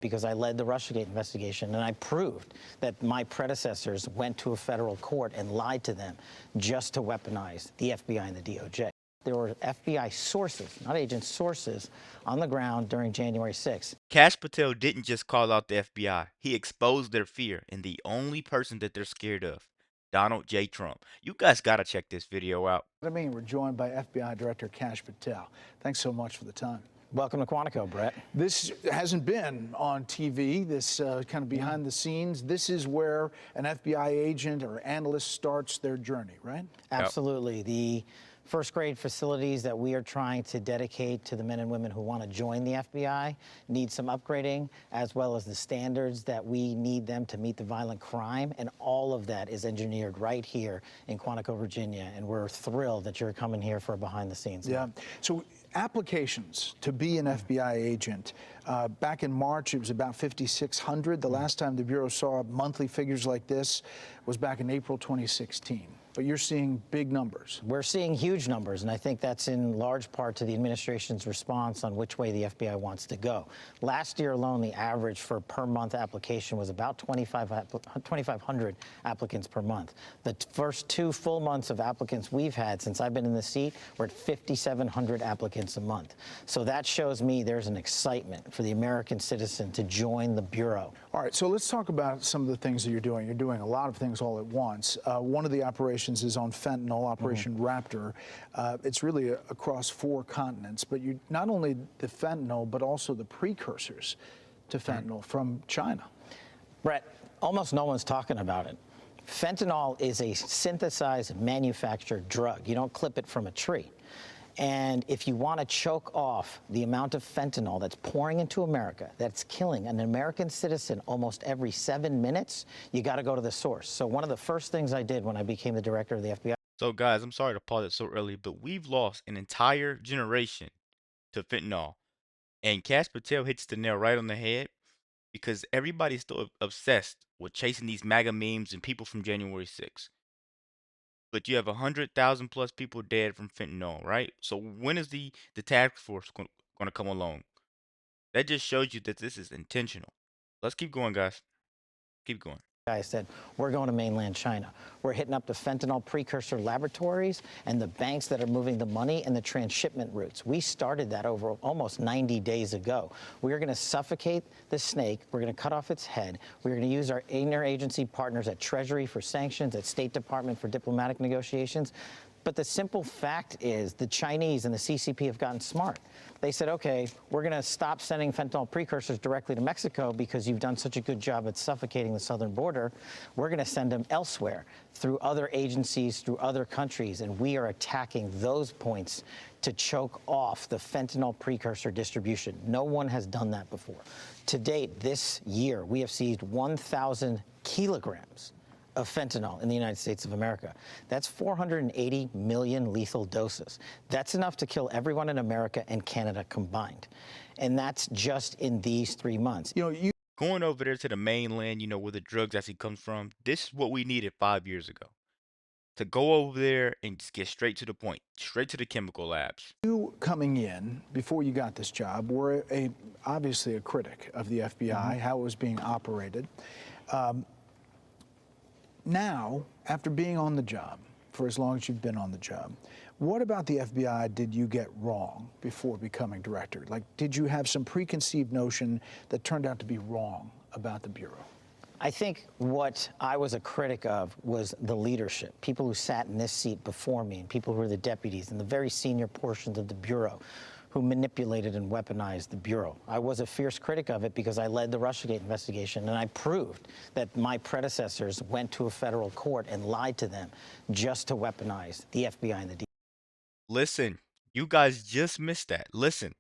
because I led the Russiagate investigation, and I proved that my predecessors went to a federal court and lied to them just to weaponize the FBI and the DOJ. There were FBI sources, not agents, sources on the ground during January 6th. Kash Patel didn't just call out the FBI. He exposed their fear and the only person that they're scared of, Donald J. Trump. You guys got to check this video out. We're joined by FBI Director Kash Patel. Thanks so much for the time. Welcome to Quantico, Brett. This hasn't been on TV, this kind of behind the scenes. This is where an FBI agent or analyst starts their journey, right? Absolutely. Yep. The first grade facilities that we are trying to dedicate to the men and women who want to join the FBI need some upgrading, as well as the standards that we need them to meet the violent crime. And all of that is engineered right here in Quantico, Virginia. And we're thrilled that you're coming here for a behind the scenes. Yeah. So applications to be an FBI agent, back in March, it was about 5,600. The last time the Bureau saw monthly figures like this was back in April 2016. But you're seeing big numbers. We're seeing huge numbers, and I think that's in large part to the administration's response on which way the FBI wants to go. Last year alone, the average for per month application was about 2,500 applicants per month. The first 2 full months of applicants we've had since I've been in the seat, we're at 5,700 applicants a month. So that shows me there's an excitement for the American citizen to join the Bureau. All right, so let's talk about some of the things that you're doing. You're doing a lot of things all at once. One of the operations is on fentanyl, Operation Raptor. It's really across 4 continents, but you not only the fentanyl, but also the precursors to fentanyl from China. Brett, almost no one's talking about it. Fentanyl is a synthesized, manufactured drug. You don't clip it from a tree. And if you want to choke off the amount of fentanyl that's pouring into America, that's killing an American citizen almost every 7 minutes, you got to go to the source. So one of the first things I did when I became the director of the FBI. So guys, I'm sorry to pause it so early, but we've lost an entire generation to fentanyl. And Kash Patel hits the nail right on the head, because everybody's still obsessed with chasing these MAGA memes and people from January 6th. But you have 100,000 plus people dead from fentanyl, right? So when is the task force going to come along? That just shows you that this is intentional. Let's keep going, guys. Keep going. I said, we're going to mainland China. We're hitting up the fentanyl precursor laboratories and the banks that are moving the money and the transshipment routes. We started that over almost 90 days ago. We are going to suffocate the snake. We're going to cut off its head. We're going to use our interagency partners at Treasury for sanctions, at State Department for diplomatic negotiations. But the simple fact is the Chinese and the CCP have gotten smart. They said, okay, we're going to stop sending fentanyl precursors directly to Mexico because you've done such a good job at suffocating the southern border. We're going to send them elsewhere through other agencies, through other countries, and we are attacking those points to choke off the fentanyl precursor distribution. No one has done that before. To date, this year, we have seized 1,000 kilograms of fentanyl in the United States of America. That's 480 million lethal doses. That's enough to kill everyone in America and Canada combined. And that's just in these 3 months. Going over there to the mainland, where the drugs actually come from, this is what we needed 5 years ago. To go over there and just get straight to the point, straight to the chemical labs. You coming in, before you got this job, were obviously a critic of the FBI, how it was being operated. Now, after being on the job, for as long as you've been on the job, what about the FBI did you get wrong before becoming director? Like, did you have some preconceived notion that turned out to be wrong about the Bureau? I think what I was a critic of was the leadership, people who sat in this seat before me and people who were the deputies and the very senior portions of the Bureau who manipulated and weaponized the Bureau. I was a fierce critic of it because I led the Russiagate investigation, and I proved that my predecessors went to a federal court and lied to them just to weaponize the FBI and the DOJ. Listen, you guys just missed that. Listen.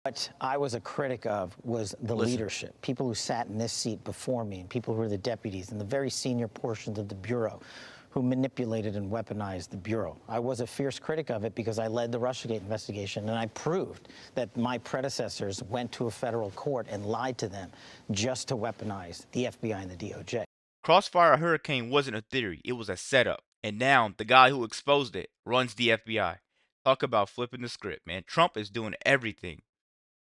What I was a critic of was the leadership, people who sat in this seat before me and people who were the deputies and the very senior portions of the Bureau who manipulated and weaponized the Bureau. I was a fierce critic of it because I led the Russiagate investigation, and I proved that my predecessors went to a federal court and lied to them just to weaponize the FBI and the DOJ. Crossfire Hurricane wasn't a theory, it was a setup. And now the guy who exposed it runs the FBI. Talk about flipping the script, man. Trump is doing everything.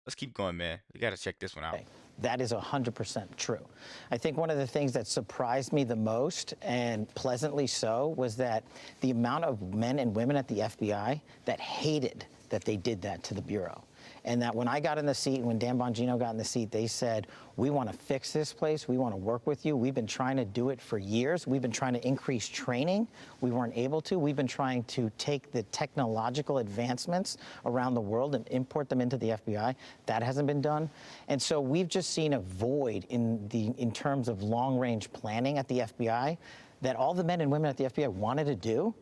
Let's keep going, man. We got to check this one out. That is 100% true. I think one of the things that surprised me the most, and pleasantly so, was that the amount of men and women at the FBI that hated that they did that to the Bureau. And that when I got in the seat and when Dan Bongino got in the seat, they said, we want to fix this place. We want to work with you. We've been trying to do it for years. We've been trying to increase training. We weren't able to. We've been trying to take the technological advancements around the world and import them into the FBI. That hasn't been done. And so we've just seen a void in terms of long-range planning at the FBI that all the men and women at the FBI wanted to do,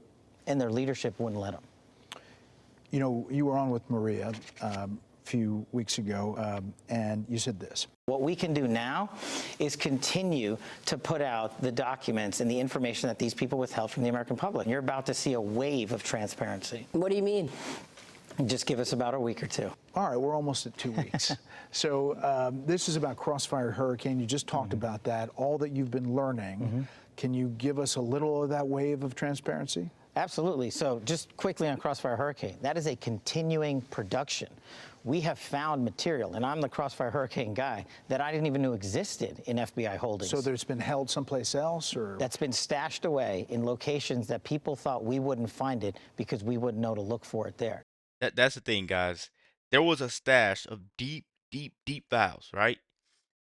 and their leadership wouldn't let them. You know, you were on with Maria a few weeks ago, and you said this. What we can do now is continue to put out the documents and the information that these people withheld from the American public. You're about to see a wave of transparency. What do you mean? Just give us about a week or two. All right, we're almost at 2 weeks. So this is about Crossfire Hurricane. You just talked about that, all that you've been learning. Can you give us a little of that wave of transparency? Absolutely. So just quickly on Crossfire Hurricane, that is a continuing production. We have found material, and I'm the Crossfire Hurricane guy, that I didn't even know existed in FBI holdings. So there's been held someplace else, or? That's been stashed away in locations that people thought we wouldn't find it because we wouldn't know to look for it there. That's the thing, guys. There was a stash of deep, deep, deep files, right?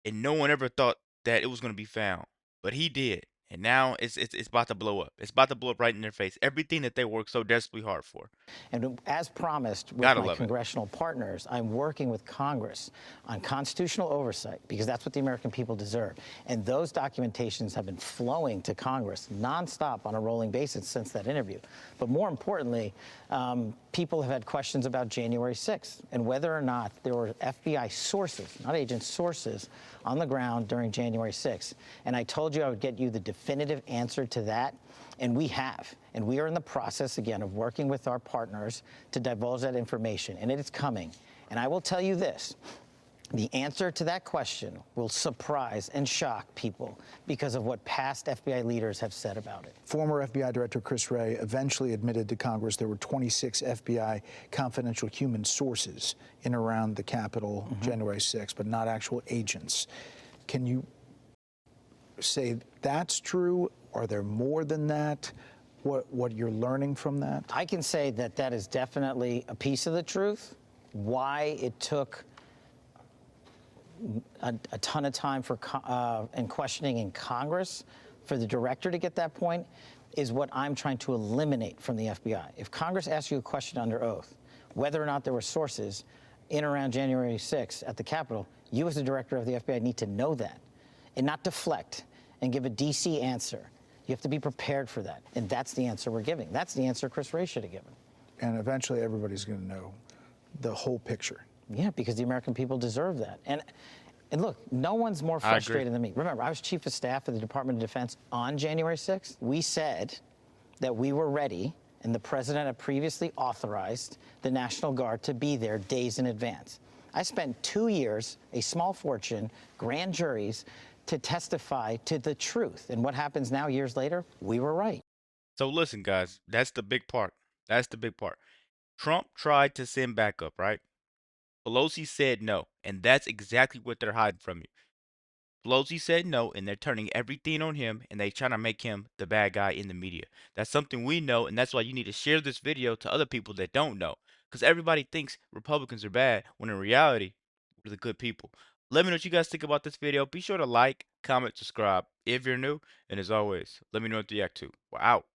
And no one ever thought that it was going to be found, but he did. And now it's about to blow up. It's about to blow up right in their face. Everything that they worked so desperately hard for. And as promised with Gotta my love it. congressional partners, I'm working with Congress on constitutional oversight because that's what the American people deserve. And those documentations have been flowing to Congress nonstop on a rolling basis since that interview. But more importantly, people have had questions about January 6th and whether or not there were FBI sources, not agents, sources on the ground during January 6th. And I told you I would get you the definitive answer to that. And we have. And we are in the process, again, of working with our partners to divulge that information. And it is coming. And I will tell you this. The answer to that question will surprise and shock people because of what past FBI leaders have said about it. Former FBI Director Chris Wray eventually admitted to Congress there were 26 FBI confidential human sources in around the Capitol January 6th, but not actual agents. Can you say that's true? Are there more than that? What you're learning from that? I can say that that is definitely a piece of the truth. Why it took a ton of time for and questioning in Congress for the director to get that point is what I'm trying to eliminate from the FBI. If Congress asks you a question under oath, whether or not there were sources in around January 6th at the Capitol, you as the director of the FBI need to know that and not deflect and give a DC answer. You have to be prepared for that. And that's the answer we're giving. That's the answer Chris Wray should have given. And eventually everybody's going to know the whole picture. Yeah, because the American people deserve that. And look, no one's more frustrated than me. Remember, I was chief of staff of the Department of Defense on January 6th. We said that we were ready, and the president had previously authorized the National Guard to be there days in advance. I spent 2 years, a small fortune, grand juries, to testify to the truth. And what happens now, years later? We were right. So listen, guys, that's the big part. That's the big part. Trump tried to send backup, right? Pelosi said no, and that's exactly what they're hiding from you. Pelosi said no, and they're turning everything on him, and they're trying to make him the bad guy in the media. That's something we know, and that's why you need to share this video to other people that don't know. Because everybody thinks Republicans are bad, when in reality, we're the good people. Let me know what you guys think about this video. Be sure to like, comment, subscribe if you're new. And as always, let me know what you react to. We're out.